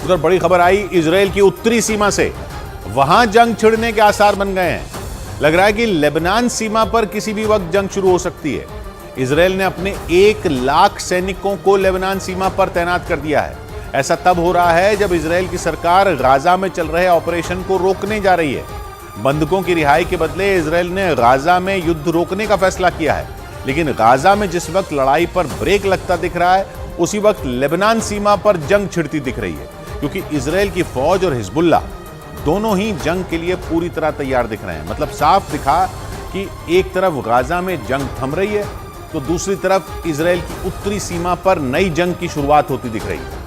उधर बड़ी खबर आई इजराइल की उत्तरी सीमा से, वहां जंग छिड़ने के आसार बन गए हैं। लग रहा है कि लेबनान सीमा पर किसी भी वक्त जंग शुरू हो सकती है। इजराइल ने अपने 1 लाख सैनिकों को लेबनान सीमा पर तैनात कर दिया है। ऐसा तब हो रहा है जब इजराइल की सरकार गाजा में चल रहे ऑपरेशन को रोकने जा रही है। बंधकों की रिहाई के बदले इजराइल ने गाजा में युद्ध रोकने का फैसला किया है, लेकिन गाजा में जिस वक्त लड़ाई पर ब्रेक लगता दिख रहा है, उसी वक्त लेबनान सीमा पर जंग छिड़ती दिख रही है, क्योंकि इजराइल की फौज और हिजबुल्लाह दोनों ही जंग के लिए पूरी तरह तैयार दिख रहे हैं। मतलब साफ दिखा कि एक तरफ गाजा में जंग थम रही है, तो दूसरी तरफ इजराइल की उत्तरी सीमा पर नई जंग की शुरुआत होती दिख रही है।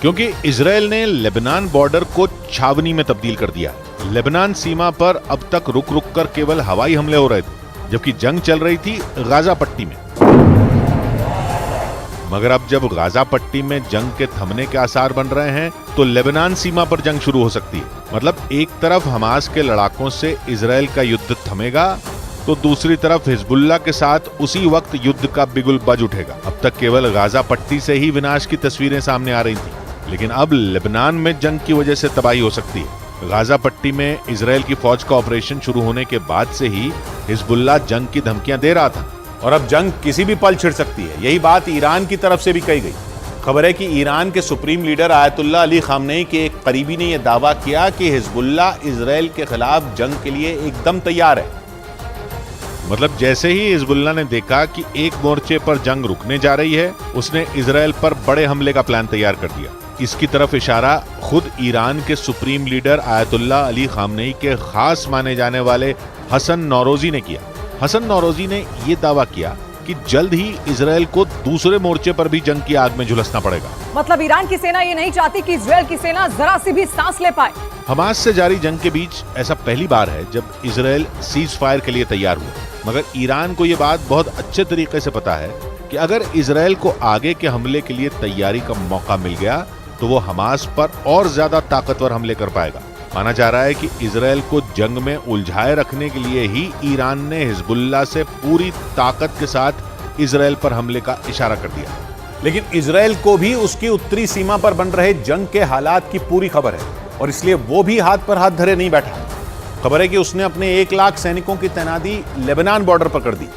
क्योंकि इजराइल ने लेबनान बॉर्डर को छावनी में तब्दील कर दिया। लेबनान सीमा पर अब तक रुक रुक कर केवल हवाई हमले हो रहे थे, जबकि जंग चल रही थी गाजा पट्टी में। मगर अब जब गाजा पट्टी में जंग के थमने के आसार बन रहे हैं, तो लेबनान सीमा पर जंग शुरू हो सकती है। मतलब एक तरफ हमास के लड़ाकों से इजराइल का युद्ध थमेगा, तो दूसरी तरफ हिजबुल्लाह के साथ उसी वक्त युद्ध का बिगुल बज उठेगा। अब तक केवल गाजा पट्टी से ही विनाश की तस्वीरें सामने आ रही थी, लेकिन अब लेबनान में जंग की वजह से तबाही हो सकती है। गाजा पट्टी में इजराइल की फौज का ऑपरेशन शुरू होने के बाद से ही हिजबुल्लाह जंग की धमकियां दे रहा था, और अब जंग किसी भी पल छिड़ सकती है। यही बात ईरान की तरफ से भी कही गई। खबर है कि ईरान के supreme leader Ayatollah Ali Khamenei के एक करीबी ने यह दावा किया कि हिजबुल्लाह इजराइल के खिलाफ जंग के लिए एकदम तैयार है। मतलब जैसे ही हिजबुल्लाह ने देखा कि एक मोर्चे पर जंग रुकने जा रही है, उसने इजराइल पर बड़े हमले का प्लान तैयार कर दिया। इसकी तरफ इशारा खुद ईरान के supreme leader Ayatollah Ali Khamenei के खास माने जाने वाले हसन नौरोजी ने किया। हसन नौरोजी ने यह दावा किया कि जल्द ही इजराइल को दूसरे मोर्चे पर भी जंग की आग में झुलसना पड़ेगा। मतलब ईरान की सेना ये नहीं चाहती कि इजराइल की सेना जरा सी भी सांस ले पाए। हमास से जारी जंग के बीच ऐसा पहली बार है जब इजराइल सीज फायर के लिए तैयार हुआ। मगर ईरान को यह बात बहुत अच्छे तरीके से पता है कि अगर इजराइल को आगे के हमले के लिए तैयारी का मौका मिल गया, तो वो हमास पर और ज्यादा ताकतवर हमले कर पाएगा। माना जा रहा है कि इजराइल को जंग में उलझाए रखने के लिए ही ईरान ने हिजबुल्लाह से पूरी ताकत के साथ इजराइल पर हमले का इशारा कर दिया। लेकिन इजराइल को भी उसकी उत्तरी सीमा पर बन रहे जंग के हालात की पूरी खबर है, और इसलिए वो भी हाथ पर हाथ धरे नहीं बैठा। खबर है कि उसने अपने 1 लाख सैनिकों की तैनाती लेबनान बॉर्डर पर कर दी।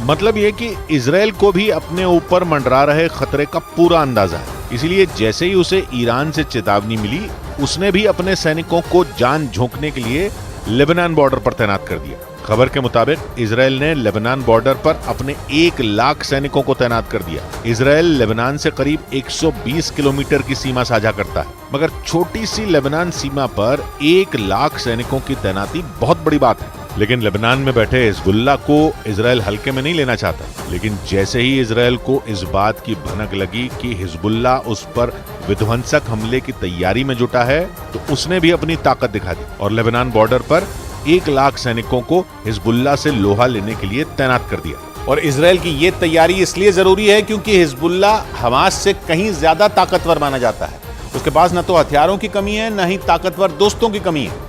मतलब यह कि इजराइल को भी अपने ऊपर मंडरा रहे खतरे का पूरा अंदाजा है। इसलिए जैसे ही उसे ईरान से चेतावनी मिली, उसने भी अपने सैनिकों को जान झोंकने के लिए लेबनान बॉर्डर पर तैनात कर दिया। खबर के मुताबिक इजराइल ने लेबनान बॉर्डर पर अपने 1 लाख सैनिकों को तैनात कर दिया। इजराइल लेबनान से करीब 120 किलोमीटर की सीमा साझा करता है, मगर छोटी सी लेबनान सीमा पर 1 लाख सैनिकों की तैनाती बहुत बड़ी बात है। लेकिन लेबनान में बैठे हिजबुल्लाह को इजराइल हल्के में नहीं लेना चाहता। लेकिन जैसे ही इजराइल को इस बात की भनक लगी कि हिजबुल्लाह उस पर विध्वंसक हमले की तैयारी में जुटा है, तो उसने भी अपनी ताकत दिखा दी और लेबनान बॉर्डर पर 1 लाख सैनिकों को हिजबुल्लाह से लोहा लेने के लिए तैनात कर दिया। और इजराइल की ये तैयारी इसलिए जरूरी है क्योंकि हिजबुल्लाह हमास से कहीं ज्यादा ताकतवर माना जाता है। उसके पास न तो हथियारों की कमी है, न ही ताकतवर दोस्तों की कमी है।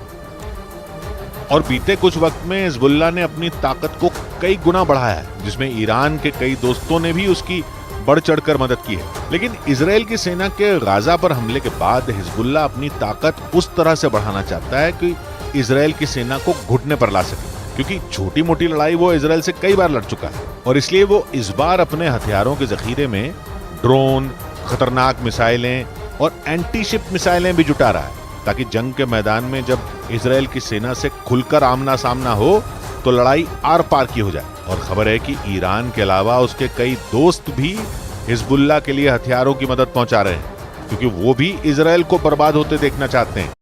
और बीते कुछ वक्त में हिजबुल्लाह ने अपनी ताकत को कई गुना बढ़ाया है, जिसमें ईरान के कई दोस्तों ने भी उसकी बढ़ चढ़कर मदद की है। लेकिन इजराइल की सेना के गाजा पर हमले के बाद हिजबुल्लाह अपनी ताकत उस तरह से बढ़ाना चाहता है कि इजराइल की सेना को घुटने पर ला सके, क्योंकि छोटी मोटी लड़ाई वो इजराइल से कई बार लड़ चुका है। और इसलिए वो इस बार अपने हथियारों के जखीरे में ड्रोन, खतरनाक मिसाइलें और एंटी शिप मिसाइलें भी जुटा रहा है, ताकि जंग के मैदान में जब इजराइल की सेना से खुलकर आमना सामना हो, तो लड़ाई आर पार की हो जाए। और खबर है कि ईरान के अलावा उसके कई दोस्त भी हिजबुल्लाह के लिए हथियारों की मदद पहुंचा रहे हैं, क्योंकि वो भी इजराइल को बर्बाद होते देखना चाहते हैं।